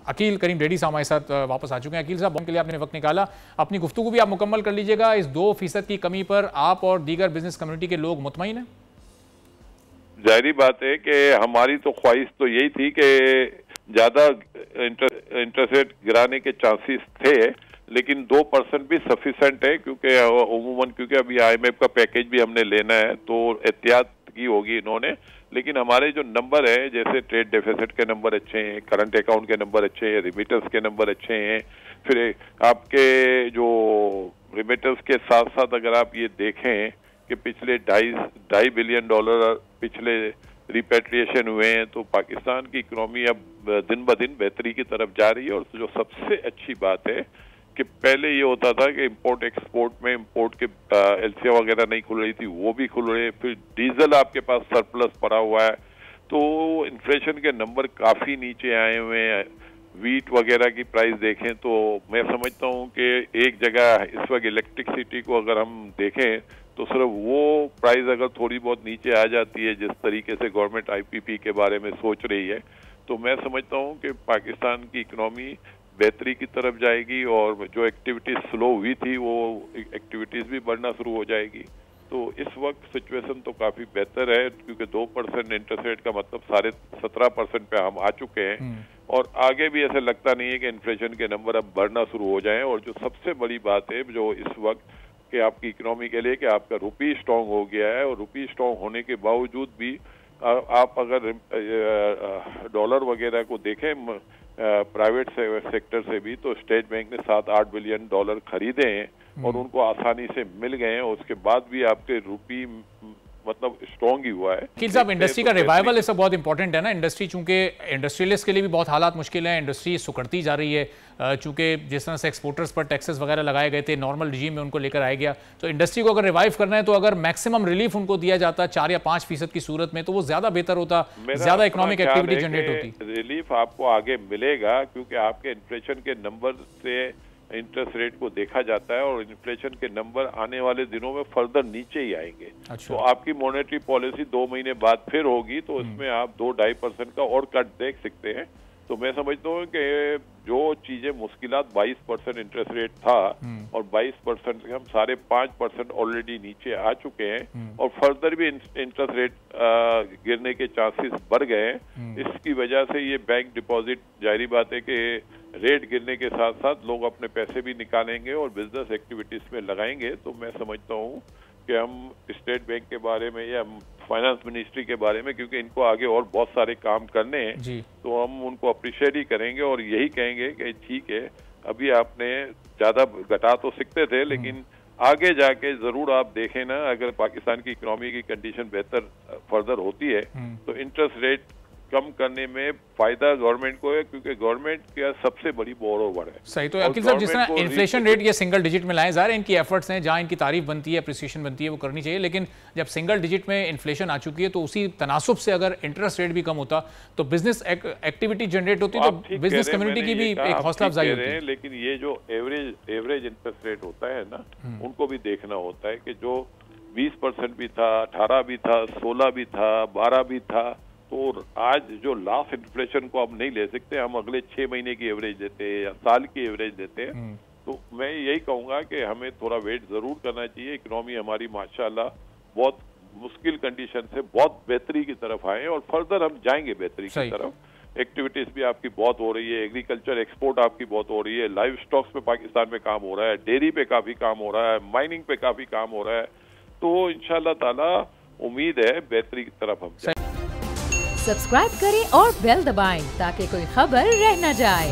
अकील करीम daddy साहब हमारे साथ वापस आ चुके हैं। अकील साहब, के लिए आपने वक्त निकाला, अपनी गुफ्तगू भी आप मुकम्मल कर लीजिएगा। इस 2% की कमी पर आप और दीगर बिजनेस कम्युनिटी के लोग मुतमईन हैं? जाहिर बात है कि हमारी तो ख्वाहिश तो यही थी कि ज्यादा इंटरेस्ट रेट गिराने के चांसेस थे, लेकिन 2% भी सफिशिएंट है, क्योंकि उमूमन क्योंकि अभी IMF का पैकेज भी हमने लेना है तो एहतियात की होगी इन्होंने। लेकिन हमारे जो नंबर है, जैसे ट्रेड डेफिसिट के नंबर अच्छे हैं, करंट अकाउंट के नंबर अच्छे हैं, रिमिटेंस के नंबर अच्छे हैं, फिर आपके जो रिमिटेंस के साथ साथ अगर आप ये देखें कि पिछले $2.5 बिलियन पिछले रिपेट्रिएशन हुए हैं, तो पाकिस्तान की इकोनॉमी अब दिन ब दिन बेहतरी की तरफ जा रही है। और जो सबसे अच्छी बात है कि पहले ये होता था कि इंपोर्ट एक्सपोर्ट में इंपोर्ट के एलसीए वगैरह नहीं खुल रही थी, वो भी खुल रहे, फिर डीजल आपके पास सरप्लस पड़ा हुआ है, तो इन्फ्लेशन के नंबर काफी नीचे आए हुए हैं। वीट वगैरह की प्राइस देखें तो मैं समझता हूँ कि एक जगह इस वक्त इलेक्ट्रिसिटी को अगर हम देखें तो सिर्फ वो प्राइस अगर थोड़ी बहुत नीचे आ जाती है, जिस तरीके से गवर्नमेंट IPP के बारे में सोच रही है, तो मैं समझता हूँ कि पाकिस्तान की इकोनॉमी बेहतरी की तरफ जाएगी और जो एक्टिविटीज स्लो हुई थी वो एक्टिविटीज भी बढ़ना शुरू हो जाएगी। तो इस वक्त सिचुएशन तो काफी बेहतर है, क्योंकि 2% इंटरेस्ट रेट का मतलब 17.5% पे हम आ चुके हैं और आगे भी ऐसे लगता नहीं है कि इन्फ्लेशन के नंबर अब बढ़ना शुरू हो जाएं। और जो सबसे बड़ी बात है जो इस वक्त कि आपकी इकोनॉमी के लिए कि आपका रुपी स्ट्रांग हो गया है, और रुपी स्ट्रांग होने के बावजूद भी आप अगर डॉलर वगैरह को देखें प्राइवेट सेक्टर से भी, तो स्टेट बैंक ने $7-8 बिलियन खरीदे हैं और उनको आसानी से मिल गए हैं। उसके बाद भी आपके रुपी मतलब स्ट्रॉन्ग ही हुआ है। अकील साहब, इंडस्ट्री का रिवाइवल इसका बहुत इंपॉर्टेंट है ना। इंडस्ट्री चूंकि इंडस्ट्रियलिस्ट के लिए भी बहुत हालात मुश्किल हैं, इंडस्ट्री सुकड़ती जा रही है, चूंकि जिस तरह से एक्सपोर्टर्स पर टैक्सेस वगैरह लगाए गए थे, नॉर्मल रिजीम में उनको लेकर आया गया, तो इंडस्ट्री को अगर रिवाइव करना है तो अगर मैक्सिमम रिलीफ उनको दिया जाता 4 या 5% की सूरत में, तो वो ज्यादा बेहतर होता, ज्यादा इकोनॉमिक एक्टिविटी जनरेट होती। रिलीफ आपको आगे मिलेगा, क्योंकि आपके इन्फ्लेशन के नंबर से इंटरेस्ट रेट को देखा जाता है और इन्फ्लेशन के नंबर आने वाले दिनों में फर्दर नीचे ही आएंगे। अच्छा। तो आपकी मॉनेटरी पॉलिसी 2 महीने बाद फिर होगी, तो उसमें आप 2-2.5% का और कट देख सकते हैं। तो मैं समझता हूँ कि जो चीजें मुश्किलात 22% इंटरेस्ट रेट था और 22% से हम 5.5% ऑलरेडी नीचे आ चुके हैं और फर्दर भी इंटरेस्ट रेट गिरने के चांसेस बढ़ गए हैं। इसकी वजह से ये बैंक डिपॉजिट, जाहिर बात है कि रेट गिरने के साथ साथ लोग अपने पैसे भी निकालेंगे और बिजनेस एक्टिविटीज में लगाएंगे। तो मैं समझता हूँ कि हम स्टेट बैंक के बारे में या फाइनेंस मिनिस्ट्री के बारे में, क्योंकि इनको आगे और बहुत सारे काम करने हैं, तो हम उनको अप्रिशिएट ही करेंगे और यही कहेंगे कि ठीक है, अभी आपने ज्यादा घटा तो सकते थे, लेकिन आगे जाके जरूर आप देखें ना, अगर पाकिस्तान की इकोनॉमी की कंडीशन बेहतर फर्दर होती है तो इंटरेस्ट रेट कम करने में फायदा गवर्नमेंट को है, क्योंकि गवर्नमेंट का सबसे बड़ी बोरोवर है। सही। तो अकील साहब, जिस तरह इन्फ्लेशन रेट ये सिंगल डिजिट में लाए जा रहे हैं, इनकी एफर्ट्स हैं, जहां इनकी तारीफ बनती है, अप्रिसिएशन बनती है, वो करनी चाहिए, लेकिन जब सिंगल डिजिट में इन्फ्लेशन आ चुकी है तो उसी तनासुब से अगर इंटरेस्ट रेट भी कम होता तो बिजनेस एक्टिविटी जनरेट होती, तो बिजनेस कम्युनिटी की भी एक हौसला अफजाई होती है। लेकिन ये जो एवरेज इंटरेस्ट रेट होता है ना, उनको भी देखना होता है कि जो 20% भी था, 18 भी था, 16 भी था, 12 भी था, तो आज जो लास्ट इन्फ्लेशन को हम नहीं ले सकते, हम अगले 6 महीने की एवरेज देते हैं या साल की एवरेज देते हैं। तो मैं यही कहूंगा कि हमें थोड़ा वेट जरूर करना चाहिए। इकोनॉमी हमारी माशाल्लाह बहुत मुश्किल कंडीशन से बहुत बेहतरी की तरफ आए और फर्दर हम जाएंगे बेहतरी की तरफ। एक्टिविटीज भी आपकी बहुत हो रही है, एग्रीकल्चर एक्सपोर्ट आपकी बहुत हो रही है, लाइव स्टॉक्स पे पाकिस्तान में काम हो रहा है, डेयरी पे काफी काम हो रहा है, माइनिंग पे काफी काम हो रहा है। तो इंशाल्लाह ताला उम्मीद है बेहतरी की तरफ हम जाएं। सब्सक्राइब करें और बेल दबाएं ताकि कोई खबर रह न जाए।